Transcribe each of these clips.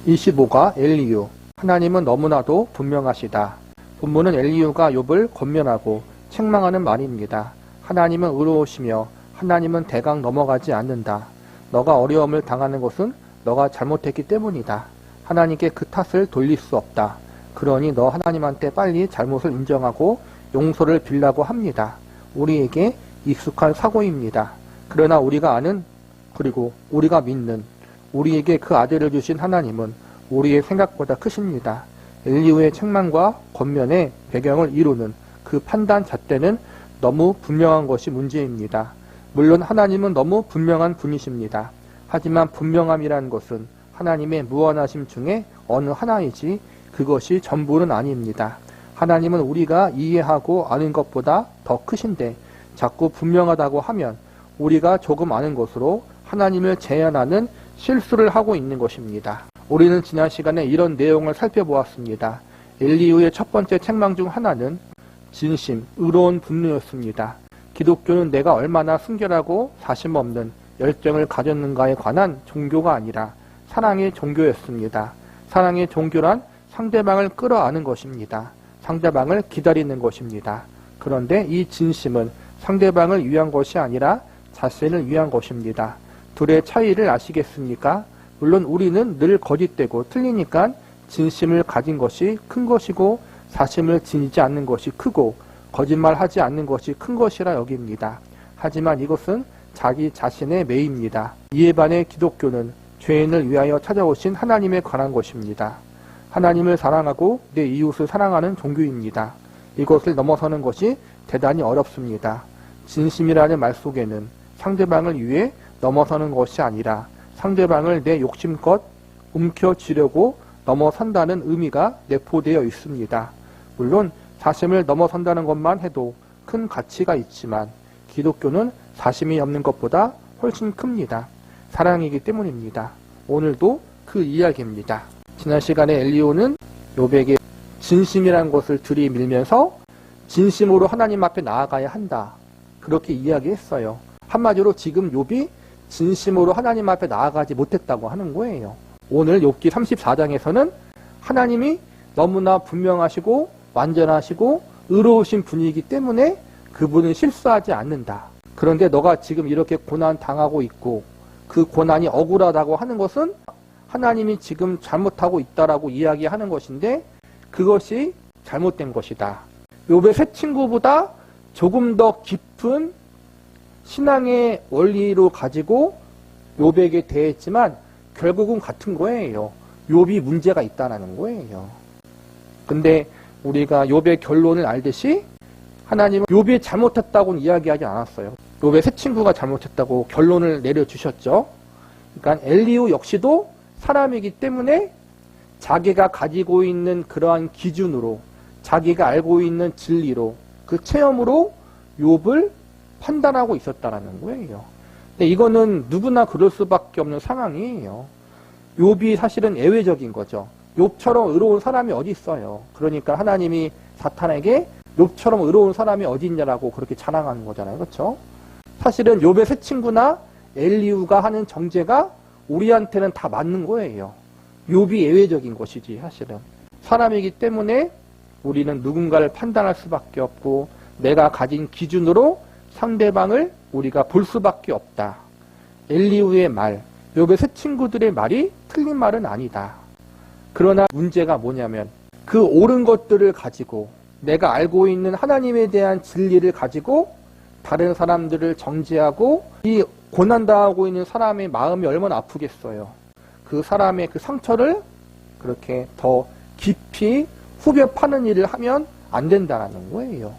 25가 엘리후. 하나님은 너무나도 분명하시다. 본문은 엘리후가 욥을 권면하고 책망하는 말입니다. 하나님은 의로우시며 하나님은 대강 넘어가지 않는다. 너가 어려움을 당하는 것은 너가 잘못했기 때문이다. 하나님께 그 탓을 돌릴 수 없다. 그러니 너 하나님한테 빨리 잘못을 인정하고 용서를 빌라고 합니다. 우리에게 익숙한 사고입니다. 그러나 우리가 아는, 그리고 우리가 믿는, 우리에게 그 아들을 주신 하나님은 우리의 생각보다 크십니다. 엘리후의 책망과 권면의 배경을 이루는 그 판단 잣대는 너무 분명한 것이 문제입니다. 물론 하나님은 너무 분명한 분이십니다. 하지만 분명함이라는 것은 하나님의 무한하심 중에 어느 하나이지 그것이 전부는 아닙니다. 하나님은 우리가 이해하고 아는 것보다 더 크신데 자꾸 분명하다고 하면 우리가 조금 아는 것으로 하나님을 제한하는 실수를 하고 있는 것입니다. 우리는 지난 시간에 이런 내용을 살펴보았습니다. 엘리후의 첫 번째 책망 중 하나는 진심, 의로운 분노였습니다. 기독교는 내가 얼마나 순결하고 사심없는 열정을 가졌는가에 관한 종교가 아니라 사랑의 종교였습니다. 사랑의 종교란 상대방을 끌어안는 것입니다. 상대방을 기다리는 것입니다. 그런데 이 진심은 상대방을 위한 것이 아니라 자신을 위한 것입니다. 둘의 차이를 아시겠습니까? 물론 우리는 늘 거짓되고 틀리니까 진심을 가진 것이 큰 것이고 사심을 지니지 않는 것이 크고 거짓말하지 않는 것이 큰 것이라 여깁니다. 하지만 이것은 자기 자신의 매입니다. 이에 반해 기독교는 죄인을 위하여 찾아오신 하나님에 관한 것입니다. 하나님을 사랑하고 내 이웃을 사랑하는 종교입니다. 이것을 넘어서는 것이 대단히 어렵습니다. 진심이라는 말 속에는 상대방을 위해 넘어서는 것이 아니라 상대방을 내 욕심껏 움켜쥐려고 넘어선다는 의미가 내포되어 있습니다. 물론 사심을 넘어선다는 것만 해도 큰 가치가 있지만 기독교는 사심이 없는 것보다 훨씬 큽니다. 사랑이기 때문입니다. 오늘도 그 이야기입니다. 지난 시간에 엘리후는 욥에게 진심이라는 것을 들이밀면서 진심으로 하나님 앞에 나아가야 한다. 그렇게 이야기했어요. 한마디로 지금 욥이 진심으로 하나님 앞에 나아가지 못했다고 하는 거예요. 오늘 욥기 34장에서는 하나님이 너무나 분명하시고 완전하시고 의로우신 분이기 때문에 그분은 실수하지 않는다. 그런데 너가 지금 이렇게 고난 당하고 있고 그 고난이 억울하다고 하는 것은 하나님이 지금 잘못하고 있다라고 이야기하는 것인데 그것이 잘못된 것이다. 욥의 세 친구보다 조금 더 깊은 신앙의 원리로 가지고 욥에게 대했지만 결국은 같은 거예요. 욥이 문제가 있다는 거예요. 근데 우리가 욥의 결론을 알듯이 하나님은 욥이 잘못했다고는 이야기하지 않았어요. 욥의 세 친구가 잘못했다고 결론을 내려주셨죠. 그러니까 엘리후 역시도 사람이기 때문에 자기가 가지고 있는 그러한 기준으로 자기가 알고 있는 진리로 그 체험으로 욥을 판단하고 있었다라는 거예요. 근데 이거는 누구나 그럴 수밖에 없는 상황이에요. 욥이 사실은 예외적인 거죠. 욥처럼 의로운 사람이 어디 있어요. 그러니까 하나님이 사탄에게 욥처럼 의로운 사람이 어디 있냐라고 그렇게 자랑하는 거잖아요. 그렇죠? 사실은 욥의 세 친구나 엘리후가 하는 정죄가 우리한테는 다 맞는 거예요. 욥이 예외적인 것이지 사실은. 사람이기 때문에 우리는 누군가를 판단할 수밖에 없고 내가 가진 기준으로 상대방을 우리가 볼 수밖에 없다. 엘리후의 말, 욥의 세 친구들의 말이 틀린 말은 아니다. 그러나 문제가 뭐냐면 그 옳은 것들을 가지고 내가 알고 있는 하나님에 대한 진리를 가지고 다른 사람들을 정죄하고 이 고난당하고 있는 사람의 마음이 얼마나 아프겠어요. 그 사람의 그 상처를 그렇게 더 깊이 후벼 파는 일을 하면 안 된다는 거예요.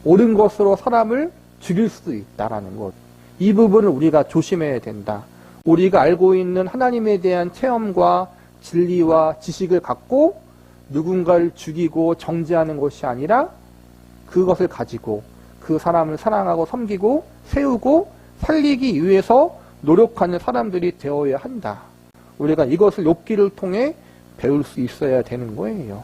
옳은 것으로 사람을 죽일 수도 있다는 것. 이 부분을 우리가 조심해야 된다. 우리가 알고 있는 하나님에 대한 체험과 진리와 지식을 갖고 누군가를 죽이고 정죄하는 것이 아니라 그것을 가지고 그 사람을 사랑하고 섬기고 세우고 살리기 위해서 노력하는 사람들이 되어야 한다. 우리가 이것을 욥기를 통해 배울 수 있어야 되는 거예요.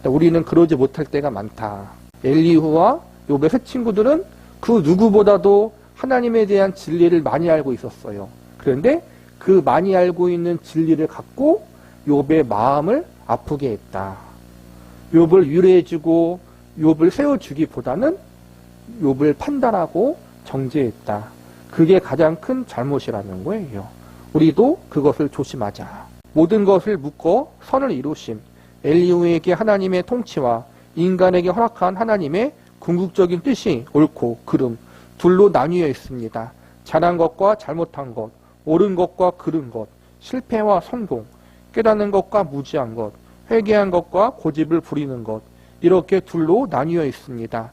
우리는 그러지 못할 때가 많다. 엘리후와 욥의 세 친구들은 그 누구보다도 하나님에 대한 진리를 많이 알고 있었어요. 그런데 그 많이 알고 있는 진리를 갖고 욥의 마음을 아프게 했다. 욥을 위로해주고 욥을 세워주기보다는 욥을 판단하고 정죄했다. 그게 가장 큰 잘못이라는 거예요. 우리도 그것을 조심하자. 모든 것을 묶어 선을 이루심. 엘리후에게 하나님의 통치와 인간에게 허락한 하나님의 궁극적인 뜻이 옳고 그름 둘로 나뉘어 있습니다. 잘한 것과 잘못한 것, 옳은 것과 그른 것, 실패와 성공, 깨닫는 것과 무지한 것, 회개한 것과 고집을 부리는 것, 이렇게 둘로 나뉘어 있습니다.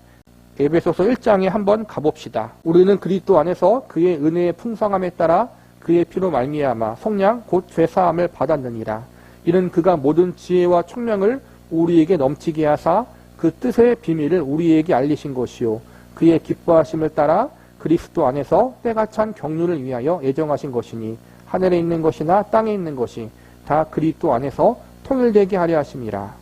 에베소서 1장에 한번 가봅시다. 우리는 그리스도 안에서 그의 은혜의 풍성함에 따라 그의 피로 말미암아 속량 곧 죄사함을 받았느니라. 이는 그가 모든 지혜와 총명을 우리에게 넘치게 하사 그 뜻의 비밀을 우리에게 알리신 것이요 그의 기뻐하심을 따라 그리스도 안에서 때가 찬 경륜을 위하여 예정하신 것이니 하늘에 있는 것이나 땅에 있는 것이 다 그리스도 안에서 통일되게 하려 하심이라.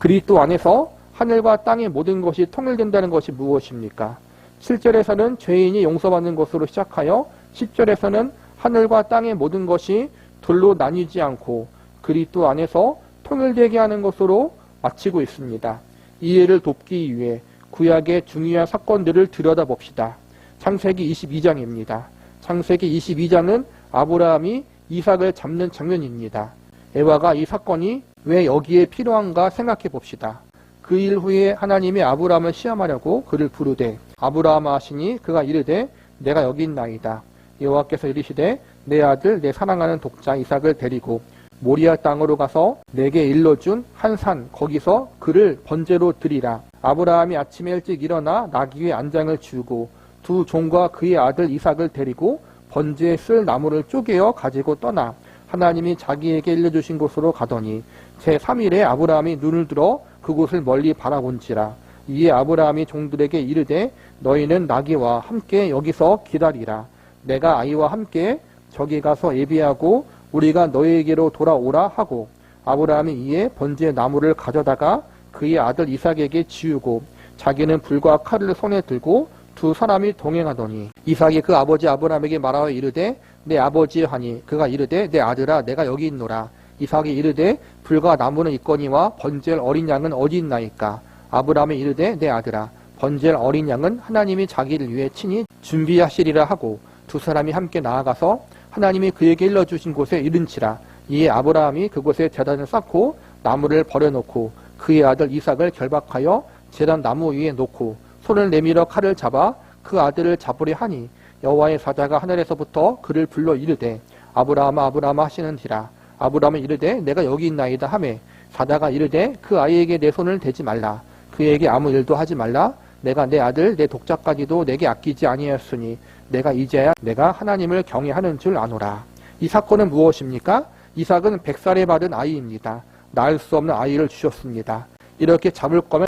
그리스도 안에서 하늘과 땅의 모든 것이 통일된다는 것이 무엇입니까? 7절에서는 죄인이 용서받는 것으로 시작하여 10절에서는 하늘과 땅의 모든 것이 둘로 나뉘지 않고 그리스도 안에서 통일되게 하는 것으로 마치고 있습니다. 이해를 돕기 위해 구약의 중요한 사건들을 들여다봅시다. 창세기 22장입니다. 창세기 22장은 아브라함이 이삭을 잡는 장면입니다. 에바가 이 사건이 왜 여기에 필요한가 생각해 봅시다. 그 일 후에 하나님이 아브라함을 시험하려고 그를 부르되 아브라함아 하시니 그가 이르되 내가 여기 있나이다. 여호와께서 이르시되 내 아들 내 사랑하는 독자 이삭을 데리고 모리아 땅으로 가서 내게 일러준 한 산 거기서 그를 번제로 드리라. 아브라함이 아침에 일찍 일어나 나귀 위에 안장을 지우고 두 종과 그의 아들 이삭을 데리고 번제에 쓸 나무를 쪼개어 가지고 떠나 하나님이 자기에게 일러주신 곳으로 가더니 제3일에 아브라함이 눈을 들어 그곳을 멀리 바라본지라. 이에 아브라함이 종들에게 이르되 너희는 나귀와 함께 여기서 기다리라. 내가 아이와 함께 저기 가서 예비하고 우리가 너희에게로 돌아오라 하고 아브라함이 이에 번제 나무를 가져다가 그의 아들 이삭에게 지우고 자기는 불과 칼을 손에 들고 두 사람이 동행하더니 이삭이 그 아버지 아브라함에게 말하여 이르되 내 아버지 하니 그가 이르되 내 아들아 내가 여기 있노라. 이삭이 이르되 불과 나무는 있거니와 번제할 어린 양은 어디 있나이까. 아브라함이 이르되 내 아들아 번제할 어린 양은 하나님이 자기를 위해 친히 준비하시리라 하고 두 사람이 함께 나아가서 하나님이 그에게 일러주신 곳에 이른치라. 이에 아브라함이 그곳에 제단을 쌓고 나무를 버려놓고 그의 아들 이삭을 결박하여 제단 나무 위에 놓고 손을 내밀어 칼을 잡아 그 아들을 잡으려 하니 여호와의 사자가 하늘에서부터 그를 불러 이르되 아브라함아 아브라함아 하시는지라. 아브라함은 이르되 내가 여기 있나이다 하매 사자가 이르되 그 아이에게 내 손을 대지 말라. 그에게 아무 일도 하지 말라. 내가 내 아들 내 독자까지도 내게 아끼지 아니하였으니 내가 이제야 내가 하나님을 경외하는 줄 아노라. 이 사건은 무엇입니까? 이삭은 100살에 받은 아이입니다. 낳을 수 없는 아이를 주셨습니다. 이렇게 잡을 거면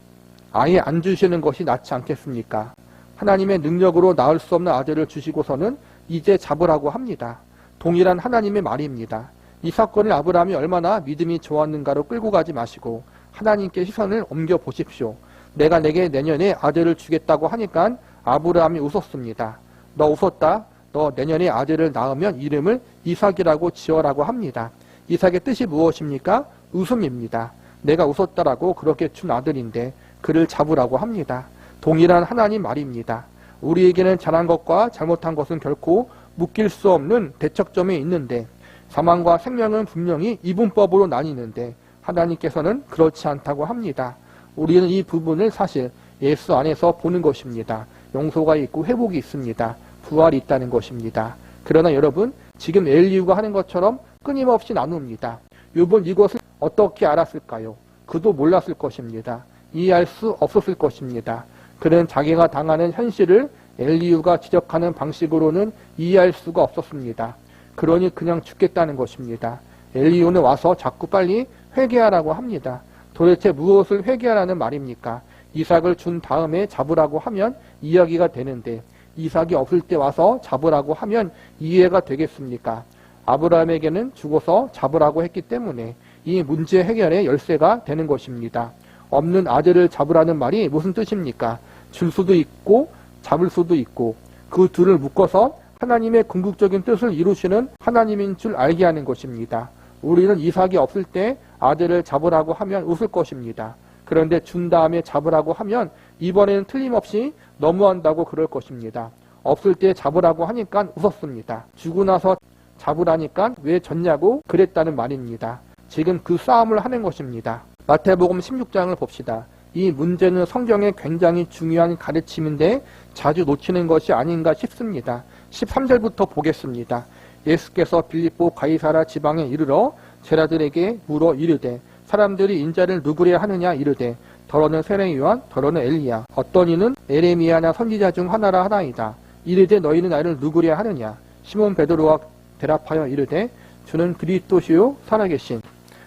아예 안 주시는 것이 낫지 않겠습니까? 하나님의 능력으로 낳을 수 없는 아들을 주시고서는 이제 잡으라고 합니다. 동일한 하나님의 말입니다. 이 사건을 아브라함이 얼마나 믿음이 좋았는가로 끌고 가지 마시고 하나님께 시선을 옮겨 보십시오. 내가 내게 내년에 아들을 주겠다고 하니까 아브라함이 웃었습니다. 너 웃었다. 너 내년에 아들을 낳으면 이름을 이삭이라고 지어라고 합니다. 이삭의 뜻이 무엇입니까? 웃음입니다. 내가 웃었다라고 그렇게 준 아들인데 그를 잡으라고 합니다. 동일한 하나님 말입니다. 우리에게는 잘한 것과 잘못한 것은 결코 묶일 수 없는 대척점에 있는데 사망과 생명은 분명히 이분법으로 나뉘는데 하나님께서는 그렇지 않다고 합니다. 우리는 이 부분을 사실 예수 안에서 보는 것입니다. 용서가 있고 회복이 있습니다. 부활이 있다는 것입니다. 그러나 여러분 지금 엘리후가 하는 것처럼 끊임없이 나눕니다. 욥은 이것을 어떻게 알았을까요? 그도 몰랐을 것입니다. 이해할 수 없었을 것입니다. 그는 자기가 당하는 현실을 엘리후가 지적하는 방식으로는 이해할 수가 없었습니다. 그러니 그냥 죽겠다는 것입니다. 엘리후는 와서 자꾸 빨리 회개하라고 합니다. 도대체 무엇을 회개하라는 말입니까? 이삭을 준 다음에 잡으라고 하면 이야기가 되는데 이삭이 없을 때 와서 잡으라고 하면 이해가 되겠습니까? 아브라함에게는 죽어서 잡으라고 했기 때문에 이 문제 해결의 열쇠가 되는 것입니다. 없는 아들을 잡으라는 말이 무슨 뜻입니까? 줄 수도 있고 잡을 수도 있고 그 둘을 묶어서 하나님의 궁극적인 뜻을 이루시는 하나님인 줄 알게 하는 것입니다. 우리는 이삭이 없을 때 아들을 잡으라고 하면 웃을 것입니다. 그런데 준 다음에 잡으라고 하면 이번에는 틀림없이 너무한다고 그럴 것입니다. 없을 때 잡으라고 하니까 웃었습니다. 주고 나서 잡으라니까 왜 졌냐고 그랬다는 말입니다. 지금 그 싸움을 하는 것입니다. 마태복음 16장을 봅시다. 이 문제는 성경의 굉장히 중요한 가르침인데 자주 놓치는 것이 아닌가 싶습니다. 13절부터 보겠습니다. 예수께서 빌립보 가이사라 지방에 이르러 제자들에게 물어 이르되 사람들이 인자를 누구랴 하느냐 이르되 더러는 세례 요한 더러는 엘리야 어떤 이는 에레미야나 선지자 중 하나라 하나이다. 이르되 너희는 나를 누구랴 하느냐. 시몬 베드로가 대답하여 이르되 주는 그리스도시요 살아계신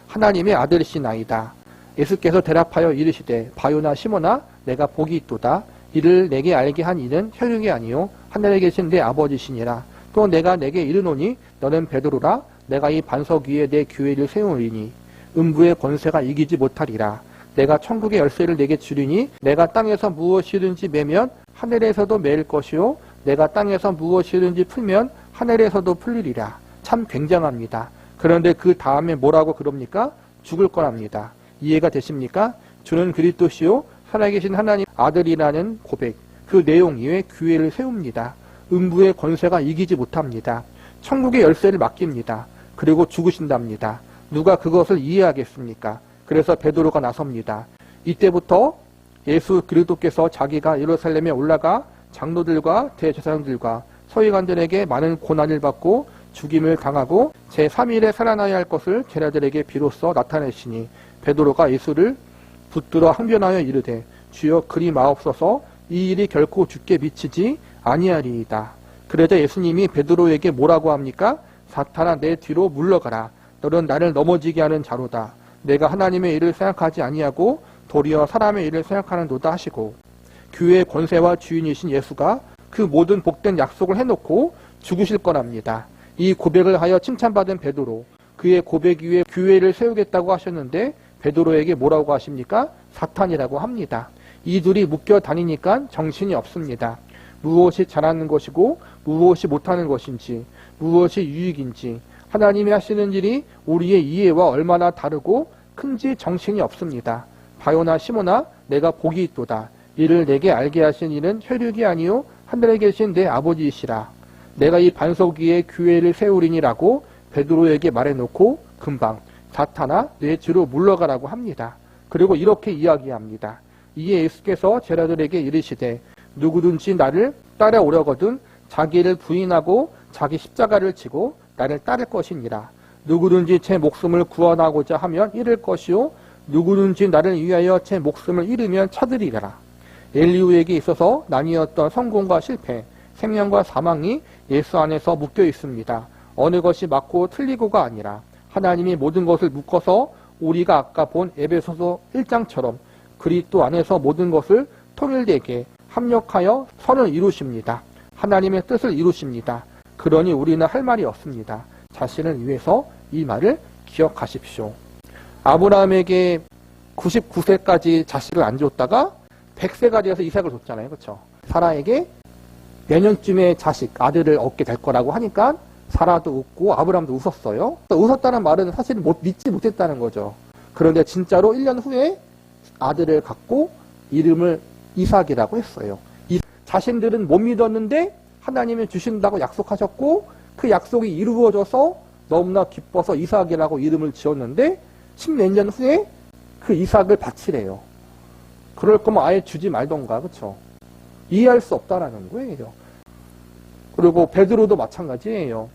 하나님의 아들이시나이다. 예수께서 대답하여 이르시되 바요나 시몬아 내가 복이 있도다. 이를 내게 알게 한 이는 혈육이 아니요 하늘에 계신 내 아버지시니라. 또 내가 내게 이르노니 너는 베드로라. 내가 이 반석 위에 내 교회를 세우리니 음부의 권세가 이기지 못하리라. 내가 천국의 열쇠를 내게 주리니 내가 땅에서 무엇이든지 매면 하늘에서도 매일 것이요 내가 땅에서 무엇이든지 풀면 하늘에서도 풀리리라. 참 굉장합니다. 그런데 그 다음에 뭐라고 그럽니까? 죽을 거랍니다. 이해가 되십니까? 주는 그리스도시요 살아계신 하나님 아들이라는 고백, 그 내용 위에 교회를 세웁니다. 음부의 권세가 이기지 못합니다. 천국의 열쇠를 맡깁니다. 그리고 죽으신답니다. 누가 그것을 이해하겠습니까? 그래서 베드로가 나섭니다. 이때부터 예수 그리스도께서 자기가 예루살렘에 올라가 장로들과 대제사장들과 서기관들에게 많은 고난을 받고 죽임을 당하고 제3일에 살아나야 할 것을 제자들에게 비로소 나타내시니 베드로가 예수를 붙들어 항변하여 이르되 주여 그리 마옵소서 이 일이 결코 주께 미치지 아니하리이다. 그러자 예수님이 베드로에게 뭐라고 합니까? 사탄아 내 뒤로 물러가라. 너는 나를 넘어지게 하는 자로다. 내가 하나님의 일을 생각하지 아니하고 도리어 사람의 일을 생각하는도다 하시고 교회의 권세와 주인이신 예수가 그 모든 복된 약속을 해놓고 죽으실 거랍니다. 이 고백을 하여 칭찬받은 베드로, 그의 고백 위에 교회를 세우겠다고 하셨는데 베드로에게 뭐라고 하십니까? 사탄이라고 합니다. 이 둘이 묶여 다니니까 정신이 없습니다. 무엇이 잘하는 것이고 무엇이 못하는 것인지, 무엇이 유익인지, 하나님이 하시는 일이 우리의 이해와 얼마나 다르고 큰지 정신이 없습니다. 바요나 시몬아 내가 복이 있도다. 이를 내게 알게 하신 이는 혈육이 아니요 하늘에 계신 내 아버지이시라. 내가 이 반석 위에 교회를 세우리니라고 베드로에게 말해놓고 금방 사탄아 내 뒤로 물러가라고 합니다. 그리고 이렇게 이야기합니다. 이에 예수께서 제자들에게 이르시되 누구든지 나를 따라오려거든 자기를 부인하고 자기 십자가를 지고 나를 따를 것이니라. 누구든지 제 목숨을 구원하고자 하면 잃을 것이요 누구든지 나를 위하여 제 목숨을 잃으면 찾으리라. 엘리후에게 있어서 나뉘었던 성공과 실패, 생명과 사망이 예수 안에서 묶여 있습니다. 어느 것이 맞고 틀리고가 아니라 하나님이 모든 것을 묶어서 우리가 아까 본 에베소서 1장처럼 그리스도 안에서 모든 것을 통일되게 합력하여 선을 이루십니다. 하나님의 뜻을 이루십니다. 그러니 우리는 할 말이 없습니다. 자신을 위해서 이 말을 기억하십시오. 아브라함에게 99세까지 자식을 안 줬다가 100세가 되어서 이삭을 줬잖아요. 그렇죠? 사라에게 내년쯤에 자식, 아들을 얻게 될 거라고 하니까 사라도 웃고 아브라함도 웃었어요. 웃었다는 말은 사실 믿지 못했다는 거죠. 그런데 진짜로 1년 후에 아들을 갖고 이름을 이삭이라고 했어요. 자신들은 못 믿었는데 하나님이 주신다고 약속하셨고 그 약속이 이루어져서 너무나 기뻐서 이삭이라고 이름을 지었는데 10몇 년 후에 그 이삭을 바치래요. 그럴 거면 아예 주지 말던가, 그렇죠? 이해할 수 없다라는 거예요. 그리고 베드로도 마찬가지예요.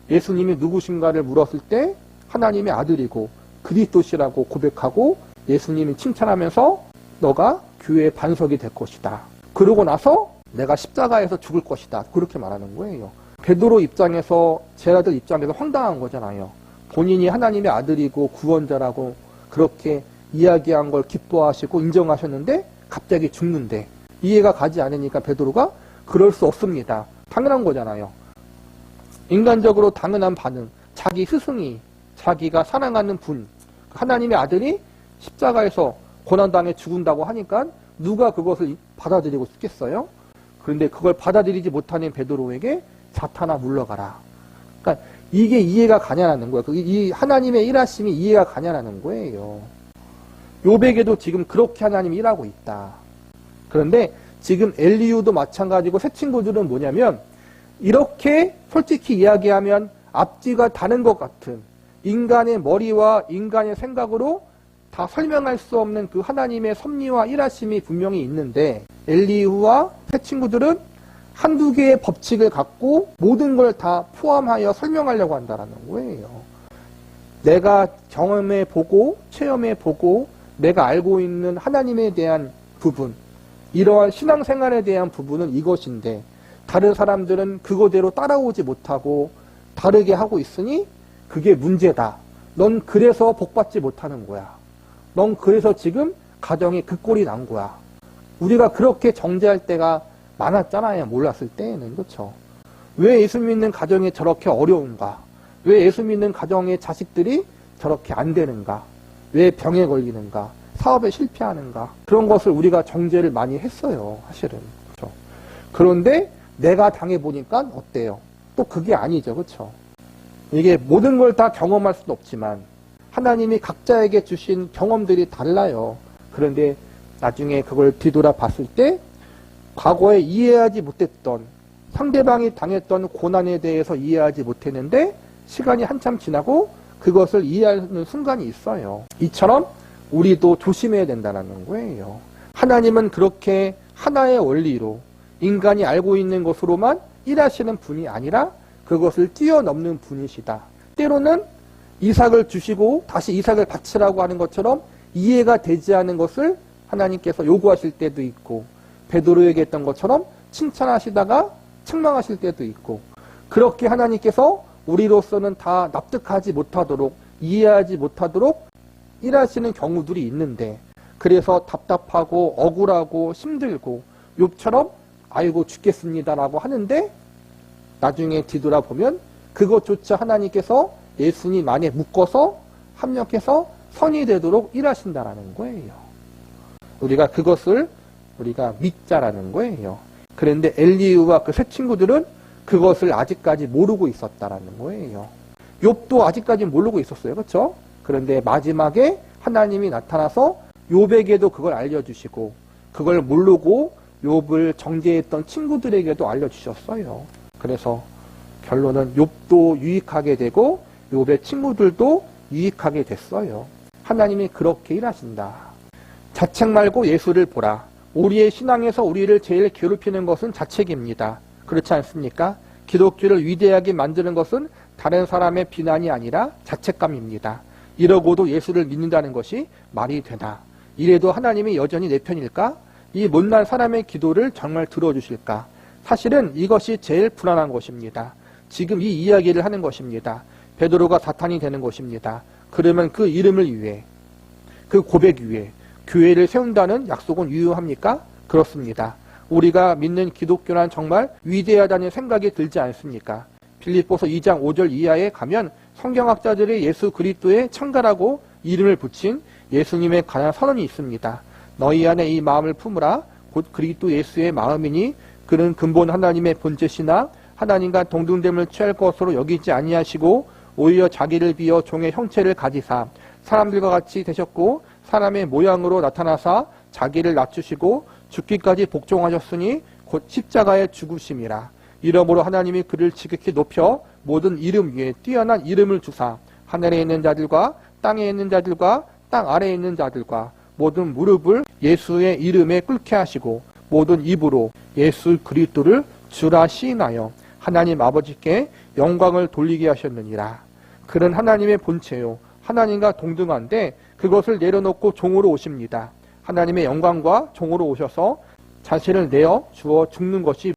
예수님이 누구신가를 물었을 때 하나님의 아들이고 그리스도시라고 고백하고 예수님이 칭찬하면서 너가 교회의 반석이 될 것이다. 그러고 나서 내가 십자가에서 죽을 것이다. 그렇게 말하는 거예요. 베드로 입장에서, 제자들 입장에서 황당한 거잖아요. 본인이 하나님의 아들이고 구원자라고 그렇게 이야기한 걸 기뻐하시고 인정하셨는데 갑자기 죽는데 이해가 가지 않으니까 베드로가 그럴 수 없습니다. 당연한 거잖아요. 인간적으로 당연한 반응. 자기 스승이, 자기가 사랑하는 분, 하나님의 아들이 십자가에서 고난당해 죽은다고 하니까 누가 그것을 받아들이고 싶겠어요? 그런데 그걸 받아들이지 못하는 베드로에게 사탄아 물러가라. 그러니까 이게 이해가 가냐라는 거예요. 이 하나님의 일하심이 이해가 가냐라는 거예요. 욥에게도 지금 그렇게 하나님이 일하고 있다. 그런데 지금 엘리후도 마찬가지고 새 친구들은 뭐냐면 이렇게 솔직히 이야기하면 앞뒤가 다른 것 같은 인간의 머리와 인간의 생각으로 다 설명할 수 없는 그 하나님의 섭리와 일하심이 분명히 있는데 엘리후와 새 친구들은 한두 개의 법칙을 갖고 모든 걸 다 포함하여 설명하려고 한다는 거예요. 내가 경험해 보고 체험해 보고 내가 알고 있는 하나님에 대한 부분, 이러한 신앙생활에 대한 부분은 이것인데 다른 사람들은 그거대로 따라오지 못하고 다르게 하고 있으니 그게 문제다. 넌 그래서 복받지 못하는 거야. 넌 그래서 지금 가정이 그 꼴이 난 거야. 우리가 그렇게 정죄할 때가 많았잖아요. 몰랐을 때에는. 그렇죠? 왜 예수 믿는 가정이 저렇게 어려운가? 왜 예수 믿는 가정의 자식들이 저렇게 안 되는가? 왜 병에 걸리는가? 사업에 실패하는가? 그런 것을 우리가 정죄를 많이 했어요. 사실은. 그렇죠? 그런데 내가 당해보니까 어때요? 또 그게 아니죠. 그렇죠? 이게 모든 걸 다 경험할 수는 없지만 하나님이 각자에게 주신 경험들이 달라요. 그런데 나중에 그걸 뒤돌아 봤을 때 과거에 이해하지 못했던 상대방이 당했던 고난에 대해서 이해하지 못했는데 시간이 한참 지나고 그것을 이해하는 순간이 있어요. 이처럼 우리도 조심해야 된다는 거예요. 하나님은 그렇게 하나의 원리로 인간이 알고 있는 것으로만 일하시는 분이 아니라 그것을 뛰어넘는 분이시다. 때로는 이삭을 주시고 다시 이삭을 바치라고 하는 것처럼 이해가 되지 않은 것을 하나님께서 요구하실 때도 있고 베드로에게 했던 것처럼 칭찬하시다가 책망하실 때도 있고 그렇게 하나님께서 우리로서는 다 납득하지 못하도록 이해하지 못하도록 일하시는 경우들이 있는데 그래서 답답하고 억울하고 힘들고 욥처럼 아이고 죽겠습니다라고 하는데 나중에 뒤돌아보면 그것조차 하나님께서 예수님 안에 묶어서 합력해서 선이 되도록 일하신다라는 거예요. 우리가 그것을 우리가 믿자라는 거예요. 그런데 엘리후와 그 세 친구들은 그것을 아직까지 모르고 있었다라는 거예요. 욥도 아직까지 모르고 있었어요. 그렇죠? 그런데 마지막에 하나님이 나타나서 욥에게도 그걸 알려주시고 그걸 모르고 욥을 정죄했던 친구들에게도 알려주셨어요. 그래서 결론은 욥도 유익하게 되고 욥의 친구들도 유익하게 됐어요. 하나님이 그렇게 일하신다. 자책 말고 예수를 보라. 우리의 신앙에서 우리를 제일 괴롭히는 것은 자책입니다. 그렇지 않습니까? 기독교를 위대하게 만드는 것은 다른 사람의 비난이 아니라 자책감입니다. 이러고도 예수를 믿는다는 것이 말이 되나? 이래도 하나님이 여전히 내 편일까? 이 못난 사람의 기도를 정말 들어주실까? 사실은 이것이 제일 불안한 것입니다. 지금 이 이야기를 하는 것입니다. 베드로가 사탄이 되는 것입니다. 그러면 그 이름을 위해, 그 고백 위에 교회를 세운다는 약속은 유효합니까? 그렇습니다. 우리가 믿는 기독교란 정말 위대하다는 생각이 들지 않습니까? 빌립보서 2장 5절 이하에 가면 성경학자들이 예수 그리스도의 창가라고 이름을 붙인 예수님에 관한 선언이 있습니다. 너희 안에 이 마음을 품으라. 곧 그리스도 예수의 마음이니 그는 근본 하나님의 본체시나 하나님과 동등됨을 취할 것으로 여기지 아니하시고 오히려 자기를 비어 종의 형체를 가지사 사람들과 같이 되셨고 사람의 모양으로 나타나사 자기를 낮추시고 죽기까지 복종하셨으니 곧 십자가의 죽으심이라. 이러므로 하나님이 그를 지극히 높여 모든 이름 위에 뛰어난 이름을 주사 하늘에 있는 자들과 땅에 있는 자들과 땅 아래에 있는 자들과 모든 무릎을 예수의 이름에 꿇게 하시고 모든 입으로 예수 그리스도를 주라 시인하여 하나님 아버지께 영광을 돌리게 하셨느니라. 그는 하나님의 본체요 하나님과 동등한데 그것을 내려놓고 종으로 오십니다. 하나님의 영광과 종으로 오셔서 자신을 내어 주어 죽는 것이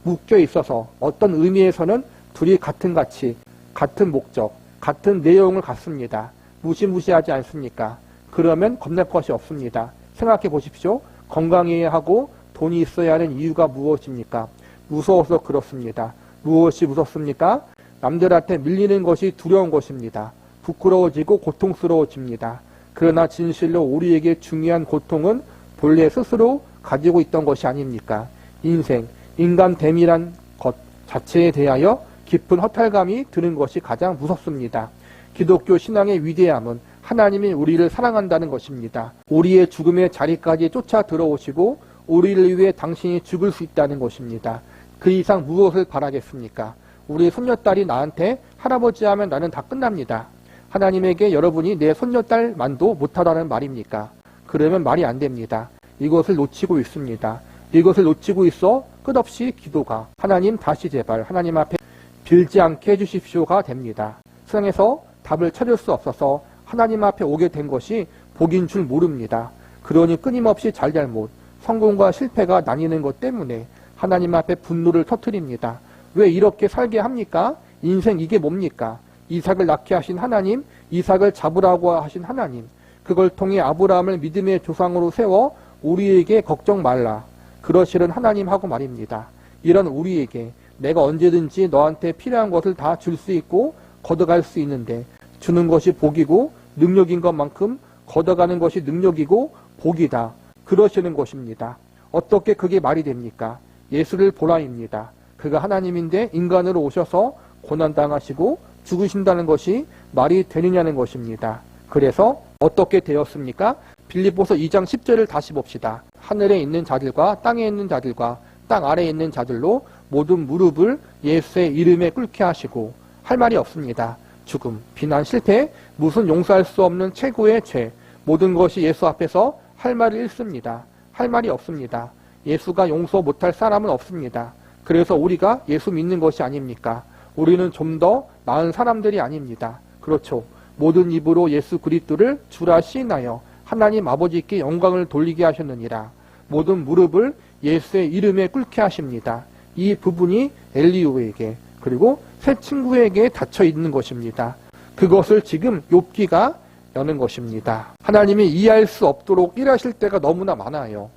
묶여 있어서 어떤 의미에서는 둘이 같은 가치, 같은 목적, 같은 내용을 갖습니다. 무시무시하지 않습니까? 그러면 겁낼 것이 없습니다. 생각해 보십시오. 건강해야 하고 돈이 있어야 하는 이유가 무엇입니까? 무서워서 그렇습니다. 무엇이 무섭습니까? 남들한테 밀리는 것이 두려운 것입니다. 부끄러워지고 고통스러워집니다. 그러나 진실로 우리에게 중요한 고통은 본래 스스로 가지고 있던 것이 아닙니까? 인생, 인간됨이란 것 자체에 대하여 깊은 허탈감이 드는 것이 가장 무섭습니다. 기독교 신앙의 위대함은 하나님이 우리를 사랑한다는 것입니다. 우리의 죽음의 자리까지 쫓아 들어오시고 우리를 위해 당신이 죽을 수 있다는 것입니다. 그 이상 무엇을 바라겠습니까? 우리 손녀딸이 나한테 할아버지 하면 나는 다 끝납니다. 하나님에게 여러분이 내 손녀딸만도 못하다는 말입니까? 그러면 말이 안 됩니다. 이것을 놓치고 있습니다. 이것을 놓치고 있어 끝없이 기도가 하나님 다시 제발 하나님 앞에 빌지 않게 해주십시오가 됩니다. 세상에서 답을 찾을 수 없어서 하나님 앞에 오게 된 것이 복인 줄 모릅니다. 그러니 끊임없이 잘잘못, 성공과 실패가 나뉘는 것 때문에 하나님 앞에 분노를 터뜨립니다. 왜 이렇게 살게 합니까? 인생 이게 뭡니까? 이삭을 낳게 하신 하나님, 이삭을 잡으라고 하신 하나님, 그걸 통해 아브라함을 믿음의 조상으로 세워 우리에게 걱정 말라 그러시는 하나님하고 말입니다. 이런 우리에게 내가 언제든지 너한테 필요한 것을 다 줄 수 있고 걷어갈 수 있는데 주는 것이 복이고 능력인 것만큼 걷어가는 것이 능력이고 복이다 그러시는 것입니다. 어떻게 그게 말이 됩니까? 예수를 보라입니다. 그가 하나님인데 인간으로 오셔서 고난당하시고 죽으신다는 것이 말이 되느냐는 것입니다. 그래서 어떻게 되었습니까? 빌립보서 2장 10절을 다시 봅시다. 하늘에 있는 자들과 땅에 있는 자들과 땅 아래에 있는 자들로 모든 무릎을 예수의 이름에 꿇게 하시고 할 말이 없습니다. 죽음, 비난, 실패, 무슨 용서할 수 없는 최고의 죄, 모든 것이 예수 앞에서 할 말을 잃습니다. 할 말이 없습니다. 예수가 용서 못할 사람은 없습니다. 그래서 우리가 예수 믿는 것이 아닙니까? 우리는 좀 더 나은 사람들이 아닙니다. 그렇죠. 모든 입으로 예수 그리스도를 주라 시인하여 하나님 아버지께 영광을 돌리게 하셨느니라. 모든 무릎을 예수의 이름에 꿇게 하십니다. 이 부분이 엘리후에게 그리고 새 친구에게 닫혀 있는 것입니다. 그것을 지금 욥기가 여는 것입니다. 하나님이 이해할 수 없도록 일하실 때가 너무나 많아요.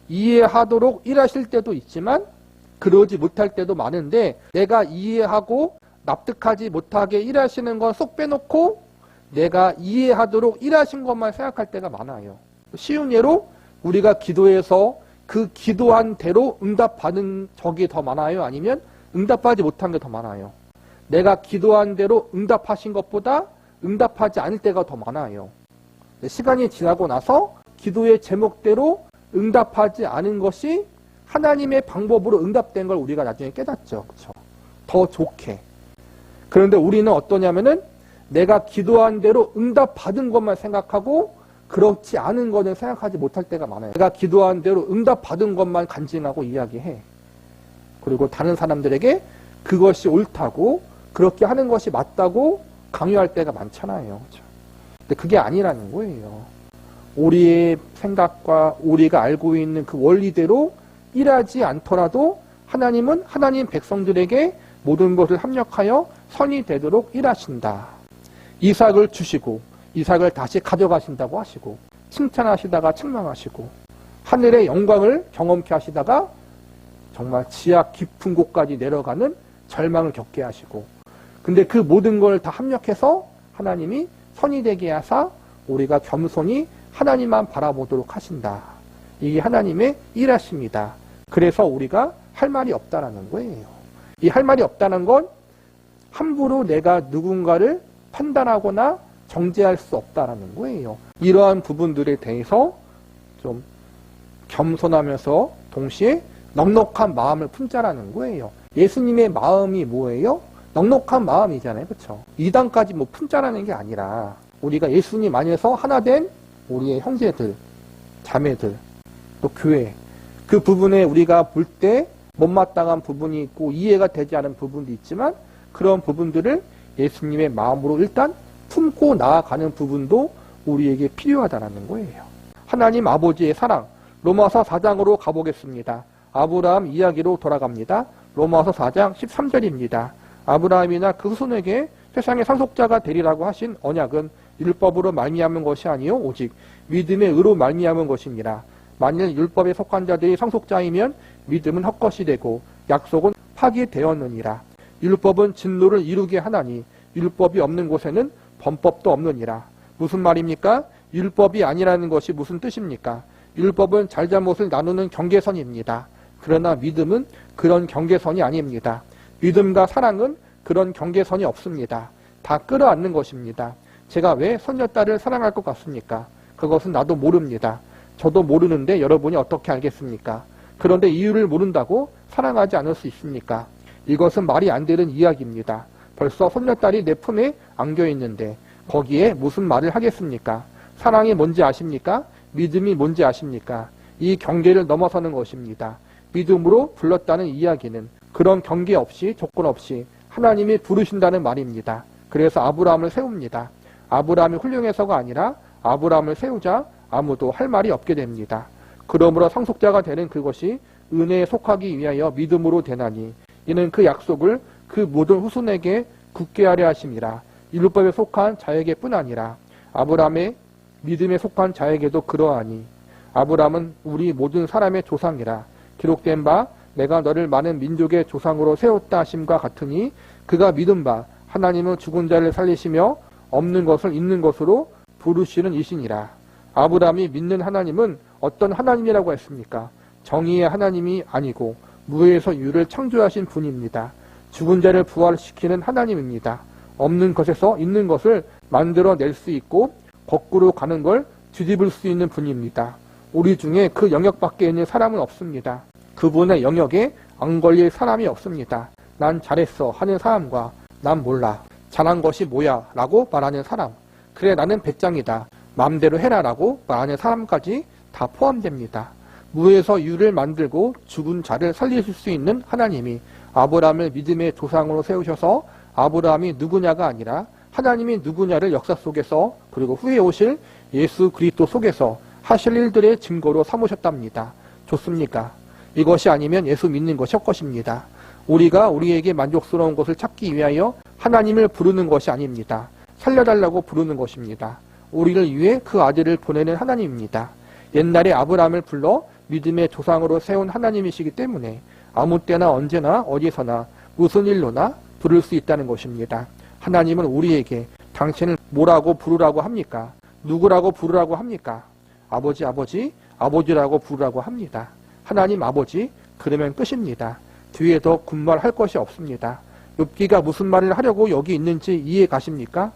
이해하도록 일하실 때도 있지만 그러지 못할 때도 많은데 내가 이해하고 납득하지 못하게 일하시는 건 쏙 빼놓고 내가 이해하도록 일하신 것만 생각할 때가 많아요. 쉬운 예로 우리가 기도해서 그 기도한 대로 응답받은 적이 더 많아요? 아니면 응답하지 못한 게 더 많아요? 내가 기도한 대로 응답하신 것보다 응답하지 않을 때가 더 많아요. 시간이 지나고 나서 기도의 제목대로 응답하지 않은 것이 하나님의 방법으로 응답된 걸 우리가 나중에 깨닫죠. 그렇죠? 더 좋게. 그런데 우리는 어떠냐면은 내가 기도한 대로 응답받은 것만 생각하고 그렇지 않은 것은 생각하지 못할 때가 많아요. 내가 기도한 대로 응답받은 것만 간증하고 이야기해. 그리고 다른 사람들에게 그것이 옳다고 그렇게 하는 것이 맞다고 강요할 때가 많잖아요. 그렇죠? 근데 그게 아니라는 거예요. 우리의 생각과 우리가 알고 있는 그 원리대로 일하지 않더라도 하나님은 하나님 백성들에게 모든 것을 합력하여 선이 되도록 일하신다. 이삭을 주시고 이삭을 다시 가져가신다고 하시고 칭찬하시다가 책망하시고 하늘의 영광을 경험케 하시다가 정말 지하 깊은 곳까지 내려가는 절망을 겪게 하시고 근데 그 모든 걸 다 합력해서 하나님이 선이 되게 하사 우리가 겸손히 하나님만 바라보도록 하신다. 이게 하나님의 일하십니다. 그래서 우리가 할 말이 없다라는 거예요. 이 할 말이 없다는 건 함부로 내가 누군가를 판단하거나 정죄할 수 없다라는 거예요. 이러한 부분들에 대해서 좀 겸손하면서 동시에 넉넉한 마음을 품자라는 거예요. 예수님의 마음이 뭐예요? 넉넉한 마음이잖아요. 그렇죠? 이단까지 뭐 품자라는 게 아니라 우리가 예수님 안에서 하나 된 우리의 형제들, 자매들, 또 교회 그 부분에 우리가 볼 때 못마땅한 부분이 있고 이해가 되지 않은 부분도 있지만 그런 부분들을 예수님의 마음으로 일단 품고 나아가는 부분도 우리에게 필요하다는 거예요. 하나님 아버지의 사랑, 로마서 4장으로 가보겠습니다. 아브라함 이야기로 돌아갑니다. 로마서 4장 13절입니다. 아브라함이나 그 후손에게 세상의 상속자가 되리라고 하신 언약은 율법으로 말미암은 것이 아니요 오직 믿음의 의로 말미암은 것이니라. 만일 율법에 속한 자들이 상속자이면 믿음은 헛것이 되고 약속은 파기되었느니라. 율법은 진노를 이루게 하나니 율법이 없는 곳에는 범법도 없느니라. 무슨 말입니까? 율법이 아니라는 것이 무슨 뜻입니까? 율법은 잘잘못을 나누는 경계선입니다. 그러나 믿음은 그런 경계선이 아닙니다. 믿음과 사랑은 그런 경계선이 없습니다. 다 끌어안는 것입니다. 제가 왜 손녀딸을 사랑할 것 같습니까? 그것은 나도 모릅니다. 저도 모르는데 여러분이 어떻게 알겠습니까? 그런데 이유를 모른다고 사랑하지 않을 수 있습니까? 이것은 말이 안 되는 이야기입니다. 벌써 손녀딸이 내 품에 안겨 있는데 거기에 무슨 말을 하겠습니까? 사랑이 뭔지 아십니까? 믿음이 뭔지 아십니까? 이 경계를 넘어서는 것입니다. 믿음으로 불렀다는 이야기는 그런 경계 없이 조건 없이 하나님이 부르신다는 말입니다. 그래서 아브라함을 세웁니다. 아브라함이 훌륭해서가 아니라 아브라함을 세우자 아무도 할 말이 없게 됩니다. 그러므로 상속자가 되는 그것이 은혜에 속하기 위하여 믿음으로 되나니 이는 그 약속을 그 모든 후손에게 굳게 하려 하심이라. 율법에 속한 자에게뿐 아니라 아브라함의 믿음에 속한 자에게도 그러하니 아브라함은 우리 모든 사람의 조상이라. 기록된 바 내가 너를 많은 민족의 조상으로 세웠다 하심과 같으니 그가 믿은 바 하나님은 죽은 자를 살리시며 없는 것을 있는 것으로 부르시는 이시니라. 아브라함이 믿는 하나님은 어떤 하나님이라고 했습니까? 정의의 하나님이 아니고 무에서 유를 창조하신 분입니다. 죽은 자를 부활시키는 하나님입니다. 없는 것에서 있는 것을 만들어낼 수 있고 거꾸로 가는 걸 뒤집을 수 있는 분입니다. 우리 중에 그 영역 밖에 있는 사람은 없습니다. 그분의 영역에 안 걸릴 사람이 없습니다. 난 잘했어 하는 사람과 난 몰라, 잘한 것이 뭐야 라고 말하는 사람, 그래 나는 배짱이다, 마음대로 해라 라고 말하는 사람까지 다 포함됩니다. 무에서 유를 만들고 죽은 자를 살리실 수 있는 하나님이 아브라함을 믿음의 조상으로 세우셔서 아브라함이 누구냐가 아니라 하나님이 누구냐를 역사 속에서 그리고 후에 오실 예수 그리스도 속에서 하실 일들의 증거로 삼으셨답니다. 좋습니까? 이것이 아니면 예수 믿는 것이 헛것입니다. 우리가 우리에게 만족스러운 것을 찾기 위하여 하나님을 부르는 것이 아닙니다. 살려달라고 부르는 것입니다. 우리를 위해 그 아들을 보내는 하나님입니다. 옛날에 아브라함을 불러 믿음의 조상으로 세운 하나님이시기 때문에 아무 때나 언제나 어디서나 무슨 일로나 부를 수 있다는 것입니다. 하나님은 우리에게 당신을 뭐라고 부르라고 합니까? 누구라고 부르라고 합니까? 아버지, 아버지라고 부르라고 합니다. 하나님 아버지, 그러면 끝입니다. 뒤에 더 군말 할 것이 없습니다. 욥기가 무슨 말을 하려고 여기 있는지 이해 가십니까?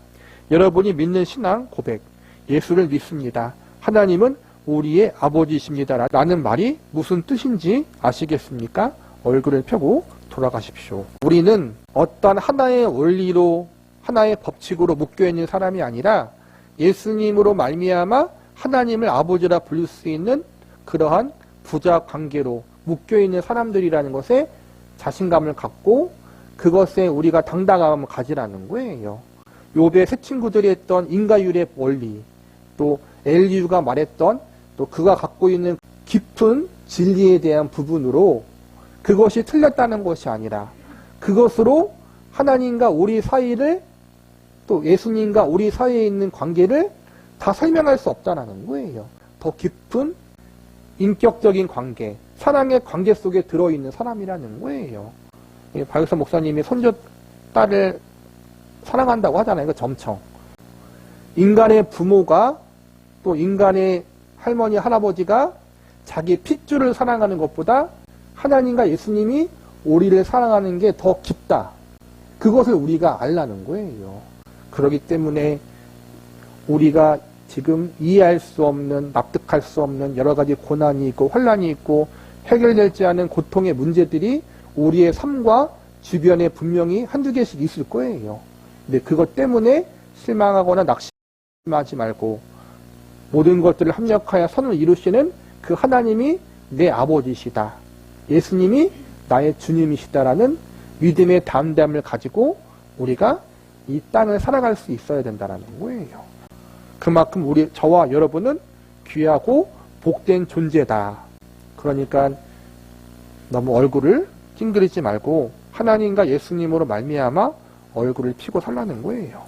여러분이 믿는 신앙 고백, 예수를 믿습니다. 하나님은 우리의 아버지이십니다 라는 말이 무슨 뜻인지 아시겠습니까? 얼굴을 펴고 돌아가십시오. 우리는 어떤 하나의 원리로 하나의 법칙으로 묶여있는 사람이 아니라 예수님으로 말미암아 하나님을 아버지라 부를 수 있는 그러한 부자 관계로 묶여있는 사람들이라는 것에 자신감을 갖고 그것에 우리가 당당함을 가지라는 거예요. 욥의 세 친구들이 했던 인과율의 원리, 또 엘리후가 말했던 또 그가 갖고 있는 깊은 진리에 대한 부분으로 그것이 틀렸다는 것이 아니라 그것으로 하나님과 우리 사이를 또 예수님과 우리 사이에 있는 관계를 다 설명할 수 없다는 거예요. 더 깊은 인격적인 관계, 사랑의 관계 속에 들어있는 사람이라는 거예요. 박유선 목사님이 손주 딸을 사랑한다고 하잖아요. 그 점청. 인간의 부모가 또 인간의 할머니, 할아버지가 자기 핏줄을 사랑하는 것보다 하나님과 예수님이 우리를 사랑하는 게 더 깊다. 그것을 우리가 알라는 거예요. 그렇기 때문에 우리가 지금 이해할 수 없는, 납득할 수 없는 여러 가지 고난이 있고 환난이 있고 해결되지 않은 고통의 문제들이 우리의 삶과 주변에 분명히 한두 개씩 있을 거예요. 근데 그것 때문에 실망하거나 낙심하지 말고 모든 것들을 합력하여 선을 이루시는 그 하나님이 내 아버지시다. 예수님이 나의 주님이시다라는 믿음의 담대함을 가지고 우리가 이 땅을 살아갈 수 있어야 된다는 거예요. 그만큼 저와 여러분은 귀하고 복된 존재다. 그러니까 너무 얼굴을 찡그리지 말고 하나님과 예수님으로 말미암아 얼굴을 피고 살라는 거예요.